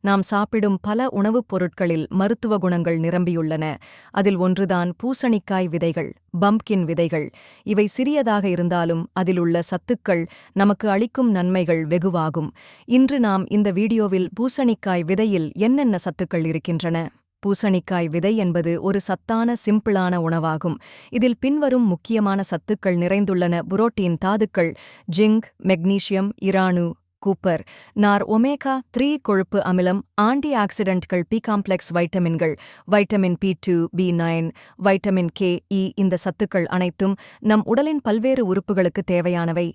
நாம் சாப்பிடும் பல உணவுப் பொருட்களில் மருத்துவ குணங்கள் நிரம்பியுள்ளன. அதில் ஒன்றுதான் பூசணிக்காய் விதைகள், பம்ப்கின் விதைகள். இவை சிறியதாக இருந்தாலும் அதிலுள்ள சத்துக்கள் நமக்கு அளிக்கும் நன்மைகள் வெகுவாகும். இன்று நாம் இந்த வீடியோவில் பூசணிக்காய் விதையில் என்னென்ன சத்துக்கள் இருக்கின்றன. பூசணிக்காய் விதை என்பது ஒரு சத்தான சிம்பிளான உணவாகும். இதில் பின்வரும் முக்கியமான சத்துக்கள் நிறைந்துள்ளன. புரோட்டீன், தாதுக்கள், ஜிங்க், மெக்னீசியம், இரானு, கூப்பர், நார், ஒமேகா-3 கொழுப்பு அமிலம், ஆன்டி ஆக்சிடென்ட்கள், பி காம்ப்ளெக்ஸ் வைட்டமின்கள், வைட்டமின் பி2, பி9, வைட்டமின் கே, இ. இந்த சத்துக்கள் அனைத்தும் நம் உடலின் பல்வேறு உறுப்புகளுக்கு தேவையானவை.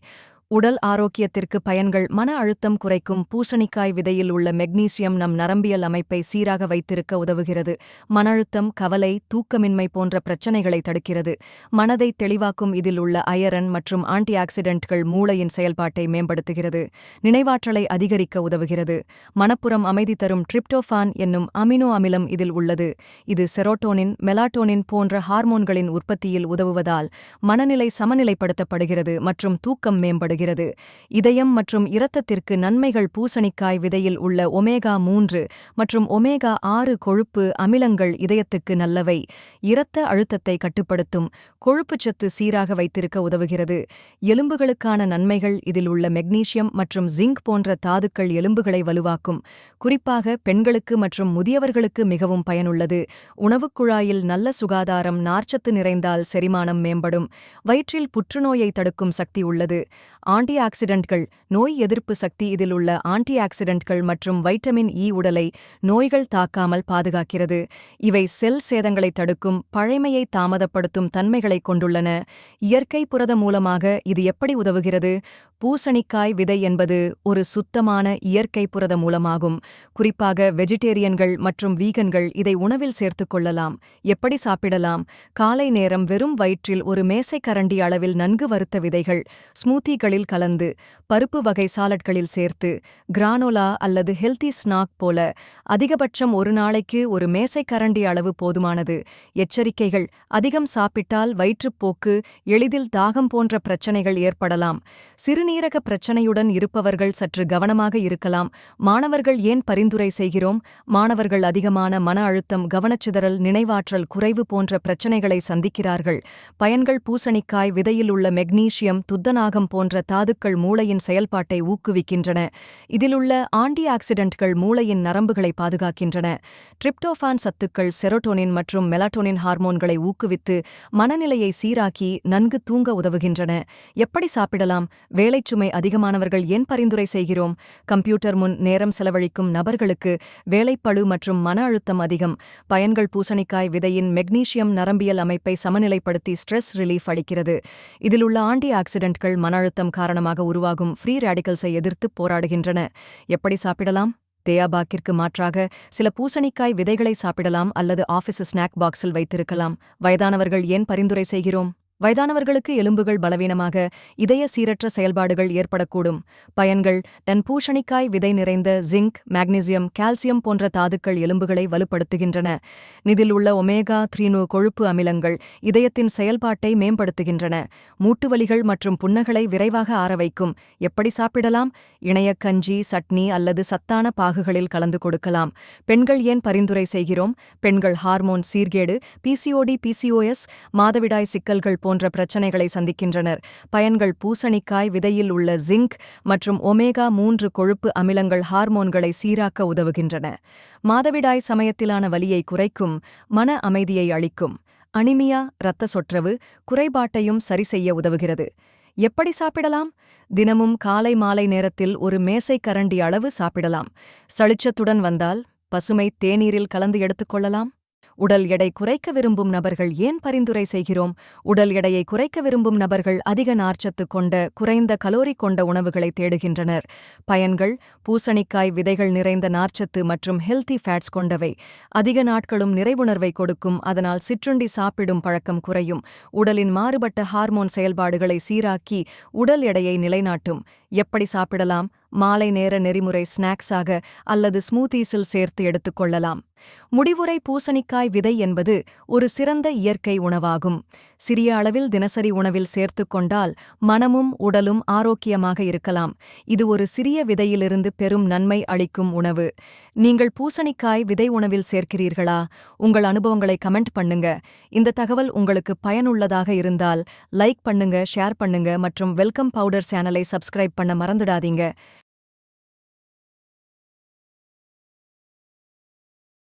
உடல் ஆரோக்கியத்திற்கு பயன்கள். மன அழுத்தம் குறைக்கும். பூசணிக்காய் விதையில் உள்ள மெக்னீசியம் நம் நரம்பியல் அமைப்பை சீராக வைத்திருக்க உதவுகிறது. மன அழுத்தம், கவலை, தூக்கமின்மை போன்ற பிரச்சனைகளை தடுக்கிறது. மனதை தெளிவாக்கும். இதில் உள்ள அயரன் மற்றும் ஆன்டி ஆக்சிடென்ட்கள் மூளையின் செயல்பாட்டை மேம்படுத்துகிறது. நினைவாற்றலை அதிகரிக்க உதவுகிறது. மனப்புறம் அமைதி தரும். டிரிப்டோஃபான் என்னும் அமினோ அமிலம் இதில் உள்ளது. இது செரோட்டோனின், மெலாட்டோனின் போன்ற ஹார்மோன்களின் உற்பத்தியில் உதவுவதால் மனநிலை சமநிலைப்படுத்தப்படுகிறது மற்றும் தூக்கம் மேம்படுகிறது. இதயம் மற்றும் இரத்தத்திற்கு நன்மைகள். பூசணிக்காய் விதையில் உள்ள ஒமேகா-3 மற்றும் ஒமேகா-6 கொழுப்பு அமிலங்கள் இதயத்துக்கு நல்லவை. இரத்த அழுத்தத்தை கட்டுப்படுத்தும். கொழுப்புச்சத்து சீராக வைத்திருக்க உதவுகிறது. எலும்புகளுக்கான நன்மைகள். இதில் உள்ள மெக்னீசியம் மற்றும் ஜிங்க் போன்ற தாதுக்கள் எலும்புகளை வலுவாக்கும். குறிப்பாக பெண்களுக்கு மற்றும் முதியவர்களுக்கு மிகவும் பயனுள்ளது. உணவுக் குழாயில் நல்ல சுகாதாரம். நார்ச்சத்து நிறைந்தால் செரிமானம் மேம்படும். வயிற்றில் புற்றுநோயை தடுக்கும் சக்தி உள்ளது. ஆன்டி ஆக்சிடென்ட்கள், நோய் எதிர்ப்பு சக்தி. இதில் உள்ள ஆன்டி ஆக்சிடென்ட்கள் மற்றும் வைட்டமின் இ உடலை நோய்கள் தாக்காமல் பாதுகாக்கிறது. இவை செல் சேதங்களை தடுக்கும். பழைமையை தாமதப்படுத்தும் தன்மைகளை கொண்டுள்ளன. இயற்கை புரத மூலமாக இது எப்படி உதவுகிறது? பூசணிக்காய் விதை என்பது ஒரு சுத்தமான இயற்கை புரத மூலமாகும். குறிப்பாக வெஜிடேரியன்கள் மற்றும் வீகன்கள் இதை உணவில் சேர்த்துக் கொள்ளலாம். எப்படி சாப்பிடலாம்? காலை நேரம் வெறும் வயிற்றில் ஒரு மேசைக்கரண்டி அளவில் நன்கு வறுத்த விதைகள் ஸ்மூத்திகளில் கலந்து, பருப்பு வகை சாலட்களில் சேர்த்து, கிரானோலா அல்லது ஹெல்தி ஸ்நாக் போல. அதிகபட்சம் ஒரு நாளைக்கு ஒரு மேசைக்கரண்டி அளவு போதுமானது. எச்சரிக்கைகள்: அதிகம் சாப்பிட்டால் வயிற்றுப்போக்கு, எளிதில் தாகம் போன்ற பிரச்சனைகள் ஏற்படலாம். சிறுநீரக பிரச்சனையுடன் இருப்பவர்கள் சற்று கவனமாக இருக்கலாம். மாணவர்கள் ஏன் பரிந்துரை செய்கிறோம்? மாணவர்கள் அதிகமான மன அழுத்தம், கவனச்சிதறல், நினைவாற்றல் குறைவு போன்ற பிரச்சனைகளை சந்திக்கிறார்கள். பயன்கள். பூசணிக்காய் விதையில் உள்ள மெக்னீசியம், துத்தநாகம் போன்ற தாதுக்கள் மூளையின் செயல்பாட்டை ஊக்குவிக்கின்றன. இதிலுள்ள ஆன்டி ஆக்சிடென்ட்கள் மூளையின் நரம்புகளை பாதுகாக்கின்றன. டிரிப்டோஃபான் சத்துக்கள் செரோட்டோனின் மற்றும் மெலாட்டோனின் ஹார்மோன்களை ஊக்குவித்து மனநிலையை சீராக்கி நன்கு தூங்க உதவுகின்றன. எப்படி சாப்பிடலாம்? வேலைச்சுமை அதிகமானவர்கள் ஏன் பரிந்துரை செய்கிறோம்? கம்ப்யூட்டர் முன் நேரம் செலவழிக்கும் நபர்களுக்கு வேலைப்பளு மற்றும் மன அழுத்தம் அதிகம். பயன்கள். பூசணிக்காய் விதையின் மெக்னீசியம் நரம்பியல் அமைப்பை சமநிலைப்படுத்தி ஸ்ட்ரெஸ் ரிலீஃப் அளிக்கிறது. இதில் உள்ள ஆன்டி ஆக்சிடென்ட்கள் மன அழுத்தம் காரணமாக உருவாகும் ஃப்ரீ ரேடிக்கல்ஸை எதிர்த்து போராடுகின்றன. எப்படி சாப்பிடலாம்? தேயாபாக்கிற்கு மாற்றாக சில பூசணிக்காய் விதைகளை சாப்பிடலாம் அல்லது ஆஃபீஸ் ஸ்நாக் பாக்ஸில் வைத்திருக்கலாம். வயதானவர்கள் ஏன் பரிந்துரை செய்கிறோம்? வயதானவர்களுக்கு எலும்புகள் பலவீனமாக, இதய சீரற்ற செயல்பாடுகள் ஏற்படக்கூடும். பயன்கள். பூசணிக்காய் விதை நிறைந்த ஜிங்க், மாக்னீசியம், கால்சியம் போன்ற தாதுக்கள் எலும்புகளை வலுப்படுத்துகின்றன. இதில் உள்ள ஒமேகா-3 கொழுப்பு அமிலங்கள் இதயத்தின் செயல்பாட்டை மேம்படுத்துகின்றன. மூட்டுவலிகள் மற்றும் புண்ணகளை விரைவாக ஆறவைக்கும். எப்படி சாப்பிடலாம்? இணைய கஞ்சி, சட்னி அல்லது சத்தான பாகுகளில் கலந்து கொடுக்கலாம். பெண்கள் ஏன் பரிந்துரை செய்கிறோம்? பெண்கள் ஹார்மோன் சீர்கேடு, பிசிஓடி, பிசிஓஎஸ், மாதவிடாய் சிக்கல்கள் போன்ற பிரச்சனைகளை சந்திக்கின்றனர். பயன்கள். பூசணிக்காய் விதையில் உள்ள ஜிங்க் மற்றும் ஒமேகா-3 கொழுப்பு அமிலங்கள் ஹார்மோன்களை சீராக்க உதவுகின்றன. மாதவிடாய் சமயத்திலான வலியை குறைக்கும். மன அமைதியை அளிக்கும். அனிமியா, இரத்த சொற்றவு குறைபாட்டையும் சரிசெய்ய உதவுகிறது. எப்படி சாப்பிடலாம்? தினமும் காலை மாலை நேரத்தில் ஒரு மேசைக்கரண்டி அளவு சாப்பிடலாம். சளிச்சத்துடன் வந்தால் பசுமை தேநீரில் கலந்து எடுத்துக்கொள்ளலாம். உடல் எடை குறைக்க விரும்பும் நபர்கள் ஏன் பரிந்துரை செய்கிறோம்? உடல் எடையை குறைக்க விரும்பும் நபர்கள் அதிக நார்ச்சத்து கொண்ட, குறைந்த கலோரி கொண்ட உணவுகளை தேடுகின்றனர். பயன்கள். பூசணிக்காய் விதைகள் நிறைந்த நார்ச்சத்து மற்றும் ஹெல்தி ஃபேட்ஸ் கொண்டவை. அதிக நாட்களும் நிறைவுணர்வை கொடுக்கும். அதனால் சிற்றுண்டி சாப்பிடும் பழக்கம் குறையும். உடலின் மாறுபட்ட ஹார்மோன் செயல்பாடுகளை சீராக்கி உடல் எடையை நிலைநாட்டும். எப்படி சாப்பிடலாம்? மாலை நேர நெறிமுறை ஸ்நாக்ஸாக அல்லது ஸ்மூத்தீஸில் சேர்த்து எடுத்துக்கொள்ளலாம். முடிவுரை: பூசணிக்காய் விதை என்பது ஒரு சிறந்த இயற்கை உணவாகும். சிறிய அளவில் தினசரி உணவில் சேர்த்துக் கொண்டால் மனமும் உடலும் ஆரோக்கியமாக இருக்கலாம். இது ஒரு சிறிய விதையிலிருந்து பெரும் நன்மை அளிக்கும் உணவு. நீங்கள் பூசணிக்காய் விதை உணவில் சேர்க்கிறீர்களா? உங்கள் அனுபவங்களை கமெண்ட் பண்ணுங்க. இந்த தகவல் உங்களுக்கு பயனுள்ளதாக இருந்தால் லைக் பண்ணுங்க, ஷேர் பண்ணுங்க மற்றும் வெல்கம் பவுடர் சேனலை சப்ஸ்கிரைப் பண்ண மறந்துடாதீங்க.